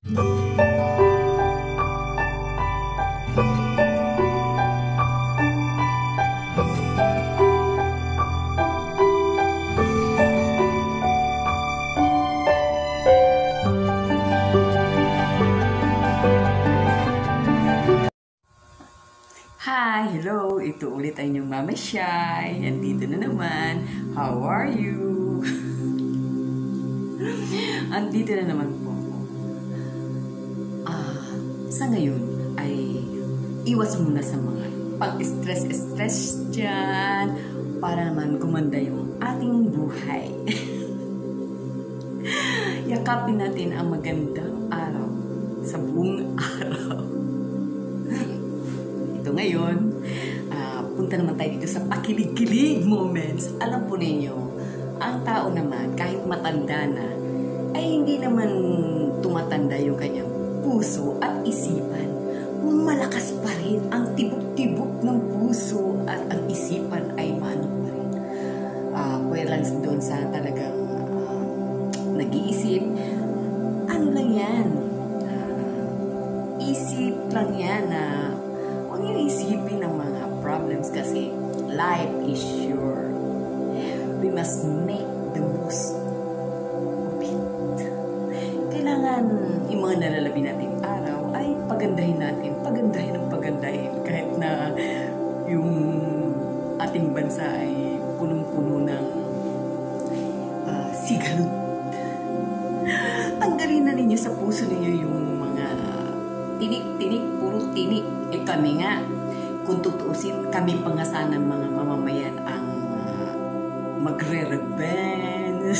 Hi! Hello! Ito ulit ang inyong Mama Shy. Andito na naman. How are you? Andito na naman po ako. Sa ngayon ay iwas muna sa mga pag-stress dyan para naman gumanda yung ating buhay. Yakapin natin ang magandang araw sa buong araw. Ito ngayon, punta naman tayo dito sa pakilig-kilig moments. Alam po ninyo, ang tao naman, kahit matanda na, ay hindi naman tumatanda yung kanyang puso at isipan. Malakas pa rin ang tibok-tibok ng puso at ang isipan ay maano pa rin. Pwede lang doon sa talagang nag-iisip, ano lang yan? Isip lang yan na huwag niyo isipin ng mga problems kasi life is sure. We must make the most of it. Kailangan yung mga nalalabi natin araw ay pagandahin natin, pagandahin kahit na yung ating bansa ay punong-puno ng sigalot. Tanggalin na ninyo sa puso ninyo yung mga tinik-tinik, puro tinik. Kami nga, kung tutuusin, kami pa nga sana mga mamamayan ang magre-revenge.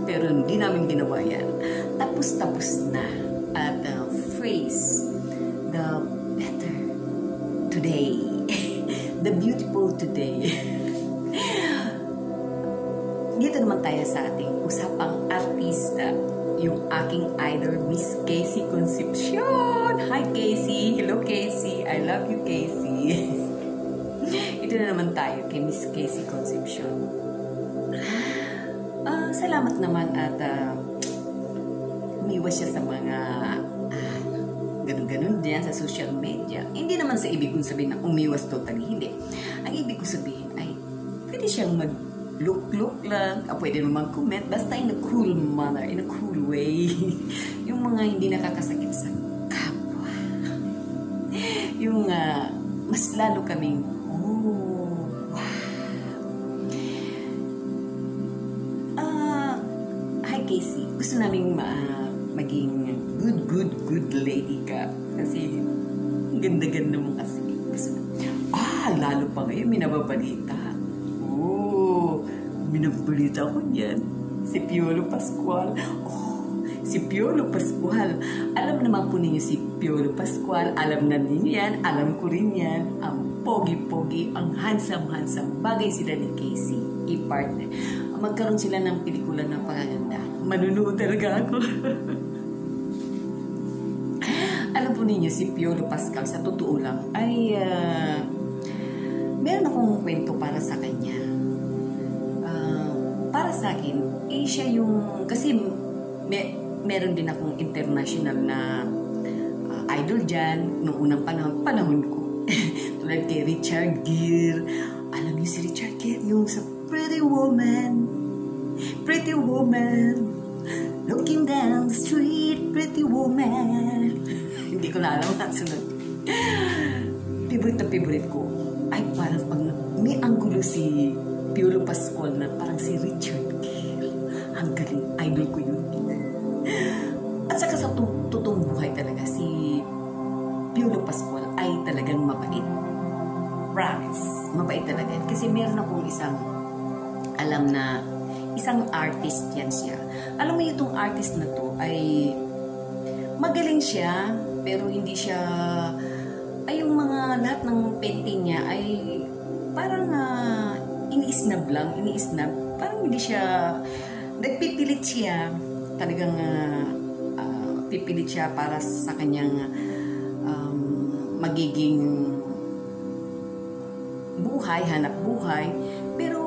Pero hindi namin ginawa yan. Tapos na. At face the better today. The beautiful today. Dito naman tayo sa ating usapang artista. Yung aking idol, Miss Casey Concepcion. Hi, Casey. Hello, Casey. I love you, Casey. Ito na naman tayo kay Miss Casey Concepcion. Salamat naman at umiwas siya sa mga ganun-ganun diyan sa social media. Hindi naman sa ibig kong sabihin na umiwas totally. Hindi. Ang ibig kong sabihin ay pwede siyang look lang, pwede naman comment, basta in a cool manner, in a cool way. Yung mga hindi nakakasakit sa kapwa. Yung mas lalo kaming, wow. Hi Casey, gusto namin maging good lady ka. Kasi ganda-ganda mo kasi. Lalo pa ngayon, may nababalita. Binabalita ko niyan. Si Piolo Pascual. Si Piolo Pascual. Alam naman po ninyo si Piolo Pascual. Alam na ninyo yan. Alam ko rin yan. Ang pogi-pogi. Ang handsome-handsome. Bagay sila ni Casey. I-partner. Magkaroon sila ng pelikula ng pagaganda. Manunood talaga ako. Alam po ninyo si Piolo Pascual. Sa totoo lang ay meron akong kwento para sa kanya. Para sa akin, siya yung, kasi meron din akong international na idol dyan, noong unang panahon ko. Tulad kay Richard Gere. Alam niyo si Richard Gere, yung sa Pretty Woman, looking down the street, pretty woman. Hindi ko na alam ang sunod. Favorite ko ay parang pag may anggulo si Piolo Pascual na parang si Richard Gere. Ang galing. Idol ko yun. At saka sa totoong buhay talaga, si Piolo Pascual ay talagang mabait. Promise. Mabait talaga. Kasi meron akong alam na isang artist yan siya. Alam mo itong artist na to ay magaling siya, pero hindi siya, ay yung mga lahat ng painting niya ay parang ini-snap lang, parang hindi siya, nagpipilit siya, talagang pipilit siya para sa kanyang magiging buhay, hanap buhay, pero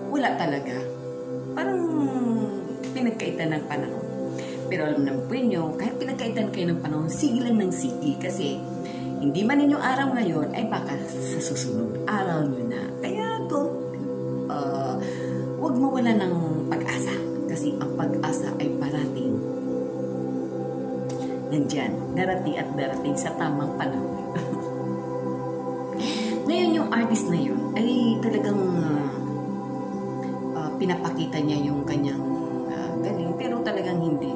wala talaga. Parang pinagkaitan ng panahon. Pero alam naman po nyo, kahit pinagkaitan pagalitan kayo ng panahon, sige lang ng sige. Kasi hindi man inyong araw ngayon, ay baka sa susunod araw nyo na. Kaya huwag mawala ng pag-asa. Kasi ang pag-asa ay parating. Nandyan, darating at darating sa tamang panahon. Ngayon yung artist na yun ay talagang pinapakita niya yung kanyang galing, pero talagang hindi.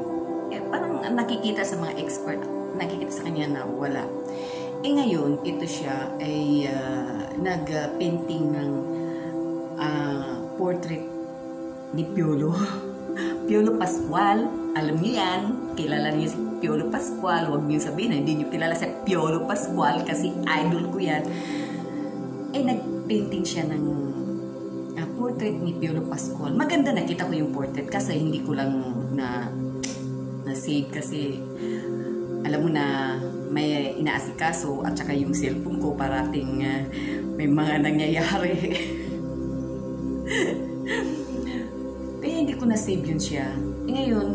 Parang nakikita sa mga expert, nakikita sa kanya na wala. Ngayon, ito siya ay nag-painting ng portrait ni Piolo. Piolo Pascual, alam niyo yan, kilala niyo si Piolo Pascual. Huwag niyo sabihin, hindi niyo kilala si Piolo Pascual kasi idol ko yan. Nag-painting siya ng portrait ni Piolo Pascual. Maganda, nakita ko yung portrait kasi hindi ko lang na-save kasi alam mo na may inaasikaso at saka yung cellphone ko parating may mga nangyayari. Kaya hindi ko na-save yun siya. Ngayon,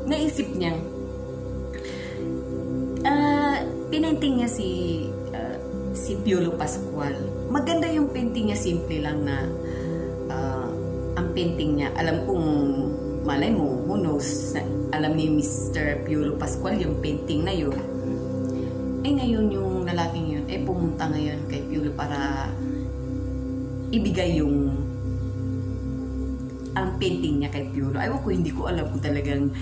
naisip niya, pinenting niya si Piolo Pascual. Maganda yung painting niya, simple lang na ang painting niya. Alam kong malay mo, who knows, alam ni Mr. Piolo Pascual yung painting na yun. Ngayon yung lalaking yun, pumunta ngayon kay Piolo para ibigay yung ang painting niya kay Piolo. Ayaw ko, hindi ko alam kung talagang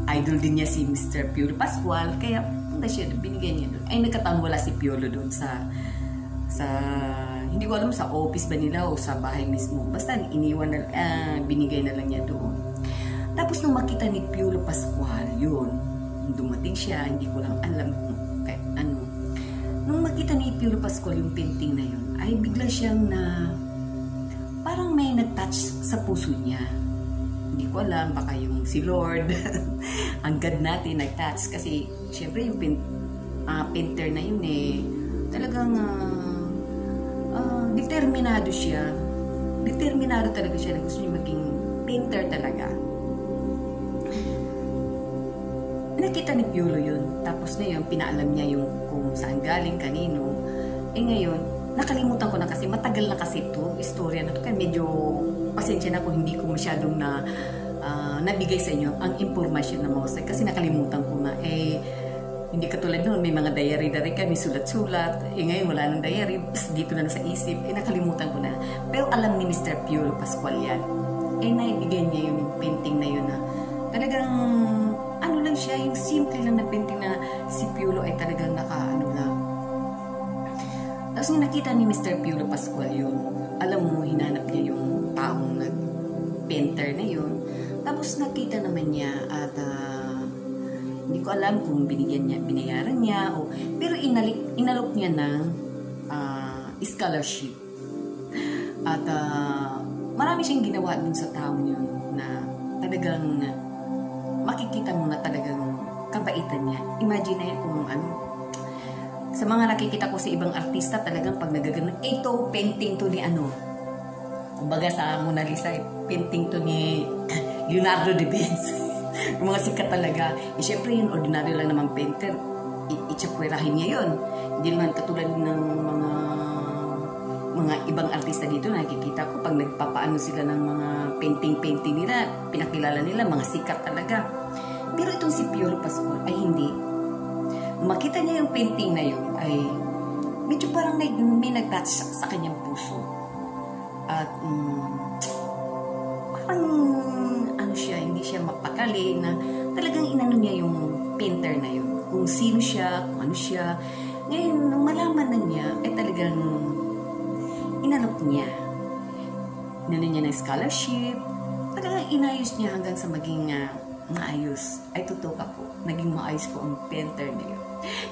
idol din niya si Mr. Piolo Pascual. Kaya punta siya, binigay niya doon. Nagkataon wala si Piolo doon sa hindi ko alam sa office ba nila o sa bahay mismo. Basta iniwan na, binigay na lang niya doon. Tapos nung makita ni Piolo Pascual, yun, dumating siya, hindi ko lang alam kung ano. Nung makita ni Piolo Pascual yung painting na yun, ay bigla siyang parang may nag-touch sa puso niya. Hindi ko alam, baka yung si Lord, ang God natin nag-touch. Kasi syempre yung painter na yun talagang determinado siya. Determinado talaga siya na gusto niya maging painter talaga. Nakita ni Piolo yun. Tapos na yun, pinaalam niya yung kung saan galing, kanino. Ngayon, nakalimutan ko na kasi, matagal na kasi ito, istorya na ito. Kaya medyo pasensya na kung hindi ko masyadong nabigay sa inyo ang impormasyon na mahusay. Kasi nakalimutan ko na. Hindi katulad noon, may mga diary kami, sulat-sulat. Ngayon, wala nang diary. Dito na sa isip. Nakalimutan ko na. Pero alam ni Mr. Piolo Pascual yan. Naibigay niya yung painting na yun na talagang, ano lang siya, yung simple lang na painting na si Piolo ay talagang naka-ano lang. Tapos nung nakita ni Mr. Piolo Pascual yun, alam mo, hinanap niya yung taong nag-painter na yun. Tapos nakita naman niya at hindi ko alam kung binayaran niya o pero inalok niya ng scholarship. At marami siyang ginawa dun sa taong yun na talagang makikita mo na talagang kabaitan niya. Imagine na yun kung ano. Sa mga nakikita ko sa ibang artista, talagang pag nagaganon, ito, painting to ni ano. Kumbaga sa Mona Lisa, painting to ni Leonardo da Vinci. Yung mga sikat talaga. Siyempre yun, ordinaryo lang naman painter. Itsapwerahin niya yun. Hindi naman katulad ng mga ibang artista dito nakikita ko pag nagpapaano sila ng mga painting nila, pinakilala nila, mga sikat talaga. Pero itong si Piolo Pascual ay hindi. Nung makita niya yung painting na yun, ay medyo parang may nag-touch sa kanyang puso. At parang ano siya, hindi siya mapakali na talagang inano niya yung painter na yun. Kung sino siya, kung ano siya. Ngayon, nung malaman na niya, ay talagang inalok niya. Inano niya ng scholarship. Talagang inayos niya hanggang sa maging maayos. Ay, totoo ka po. Naging maayos po ang painter na yun.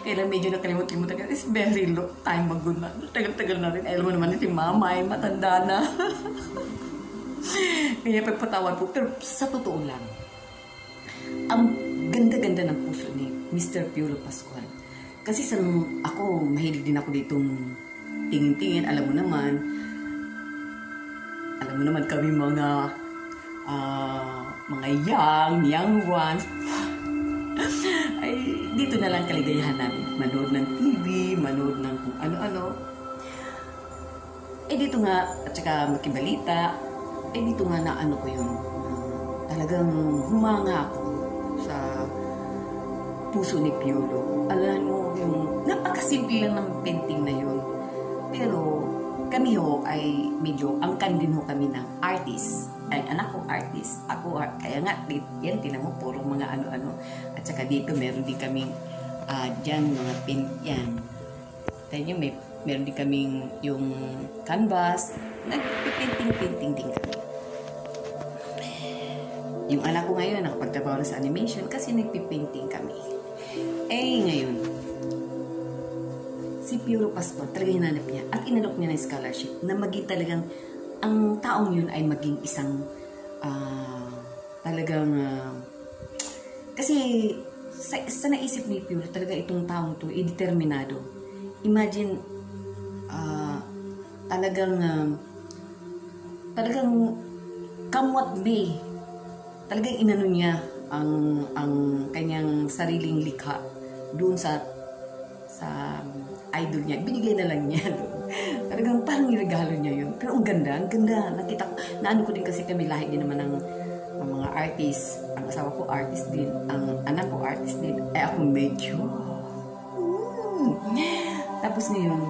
Kaya medyo nakalimut-limut ka. It's very long time ago na. Tagal-tagal na rin. Alam mo naman si mama ay matanda na. Kaya pagpatawad po. Pero sa totoo lang, ang ganda-ganda ng puso ni Mr. Piolo Pascual. Kasi ako, mahilig din ako ditong tingin-tingin. Alam mo naman kami mga mga young ones. Ay, dito na lang kaligayahan namin. Manood ng TV, manood ng kung ano-ano. Eh dito nga, at saka makibalita, eh dito nga na ano ko yun. Talagang humanga ako sa puso ni Piolo. Alam mo, yung napakasimple lang ng painting na yun. Pero kami ho ay medyo angkan din ho kami ng artist. Ay, anak ko artist. Ako, kaya nga, yan, tinan mo, puro mga ano-ano. At saka dito, meron din kaming, dyan, mga paint, yan. Tayo nyo, meron din kaming yung canvas. Nag-painting din kami. Yung anak ko ngayon, nakapagtrabaho na sa animation kasi nagpipainting kami. Eh, ngayon, si Piolo Pascual, talaga hinanap niya at inalok niya ng scholarship na maging talagang ang taong yun ay maging isang talagang kasi sa naisip ni Piolo talaga itong taong to ay determinado. Imagine talagang come what may, talagang inano niya ang kanyang sariling likha doon sa idol niya. Binigay na lang niya doon. Talagang parang niregalo niya yun. Pero ang ganda, nakita ko, naano ko din kasi kami lahi din naman ng mga artist. Ang asawa ko artist din, ang anak ko artist din. Eh ako medyo. Tapos ngayon,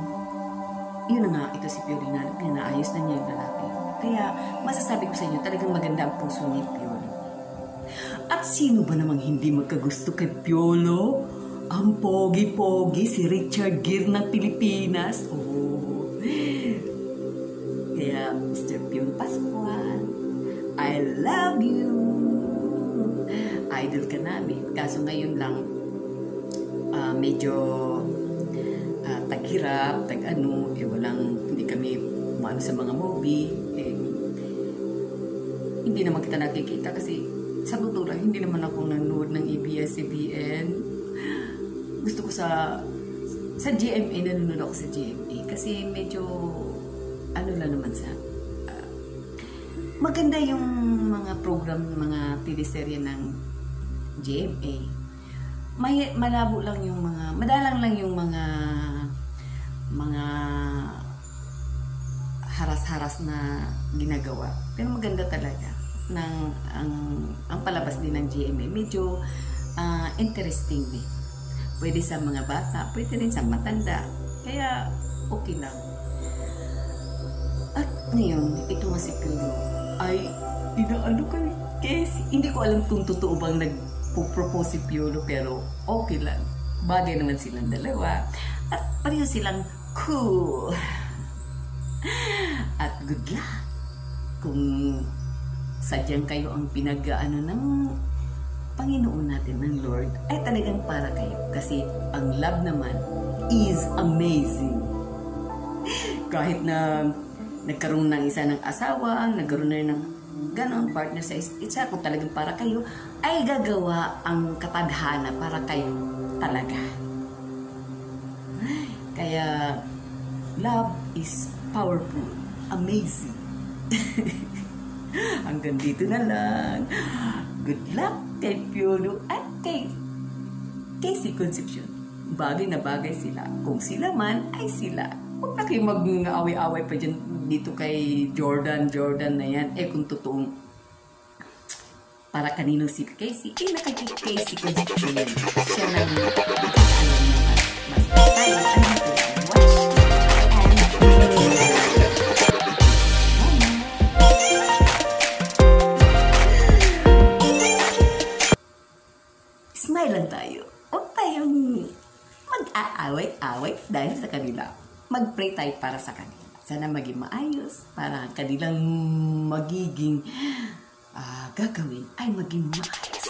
yun na nga, ito si Piolo, hinanap niya, naayos na niya yung lalaki. Kaya masasabi ko sa inyo, talagang maganda ang puso ni Piolo. At sino ba namang hindi magkagusto kay Piolo? Ang pogi-pogi, si Richard Gere ng Pilipinas. Oh. Kaya, Mr. Piolo Pascual, I love you. Idol ka namin. Kaso ngayon lang, medyo taghirap, tag-ano, hindi kami maano sa mga movie. Hindi naman kita nakikita kasi sa totoo lang, hindi naman ako nanood ng ABS-CBN. Gusto ko sa GMA, nanonood ako sa GMA kasi medyo ano lang naman sa maganda yung mga program, mga teleserye ng GMA. Malabo lang yung madalang lang yung mga haras-haras na ginagawa. Pero maganda talaga ang palabas din ng GMA. Medyo interesting din. Pwede sa mga bata, pwede rin sa matanda. Kaya, okay lang. At ngayon, ito nga si Piolo ay inaano kay Casey. Hindi ko alam kung totoo bang nagpo-propose si Piolo, pero okay lang. Bagay naman silang dalawa. At pareho silang cool. At good luck. Kung sadyang kayo ang pinag-ano ng Panginoon natin, ng Lord, ay talagang para kayo. Kasi ang love naman is amazing. Kahit na nagkaroon ng isa ng asawa, nagkaroon na ng ganon, partner sa isa, kung talagang para kayo, ay gagawa ang katadhana para kayo talaga. Kaya, love is powerful, amazing. Hanggang dito na lang. Good luck kay Piolo at kay Casey Concepcion. Bagay na bagay sila. Kung sila man, ay sila. Huwag na kayo mag-away-away pa dyan dito kay Jordan na yan. Eh kung totoong para kanino si Casey, eh na kay Casey Concepcion. Siya lang alam naman. Mas tayo, smile lang tayo. Huwag tayong mag-aaway-away dahil sa kanila. Mag-pray tayo para sa kanila. Sana maging maayos para kanilang magiging gagawin ay maging maayos.